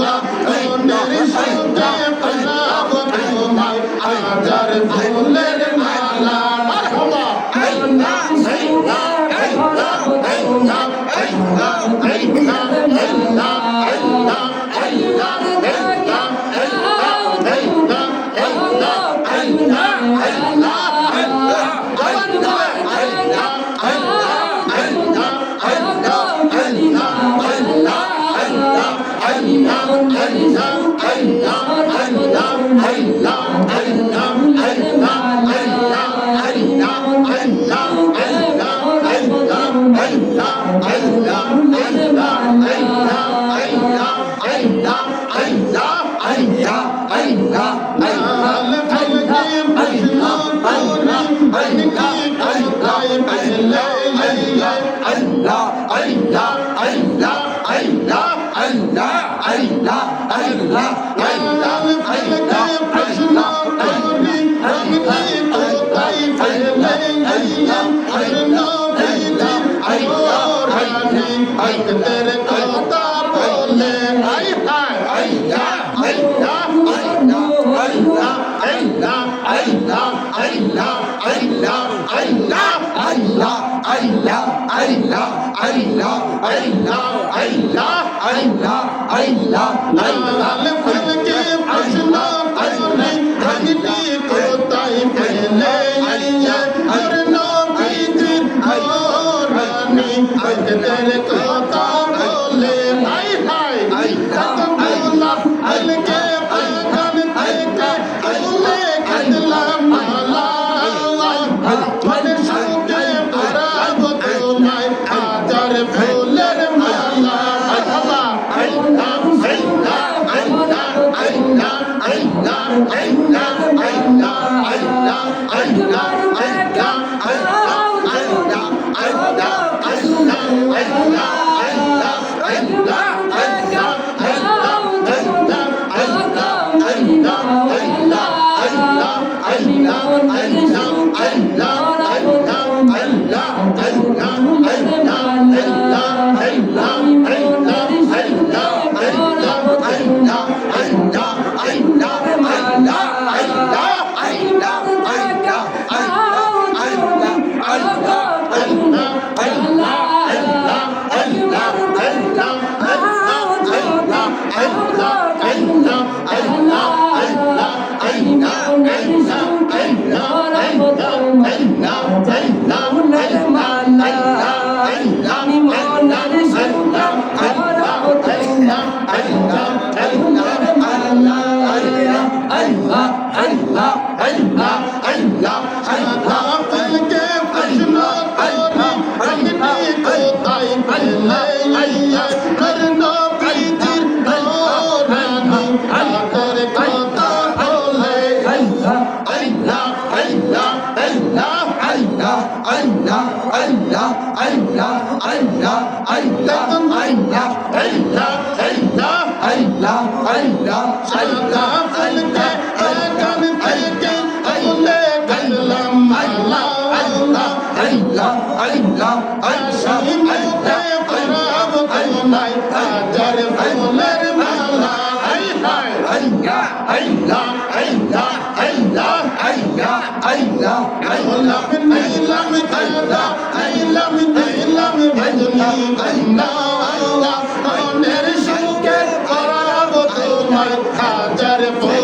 আল্লাহ মনের সঙ্গে পরাবো তোমায় হাজার ফুলের মালা মারহাবা আল্লাহ আল্লাহ আল্লাহ আল্লাহ আল্লাহ আল্লাহ আল্লাহ আল্লাহ আল্লাহ तेरे कोता बोले आई हाय अल्लाह अल्लाह अल्लाह अल्लाह अल्लाह अल्लाह अल्लाह अल्लाह अल्लाह अल्लाह अल्लाह अल्लाह अल्लाह अल्लाह अल्लाह अल्लाह अल्लाह फल के फसला फसले धरती कोता पहले अल्लाह हर नबी दिन और रानी तेरे कोता बोले आई हाय कबूला हल के पागल देखे अल्ले कदला माला मन संगे पराब तुम्हारे हाजर फूलर माला अल्लाह अल्लाह अल्लाह अल्लाह अल्लाह अल्लाह अल्लाह अल्लाह अल्लाह अल्लाह I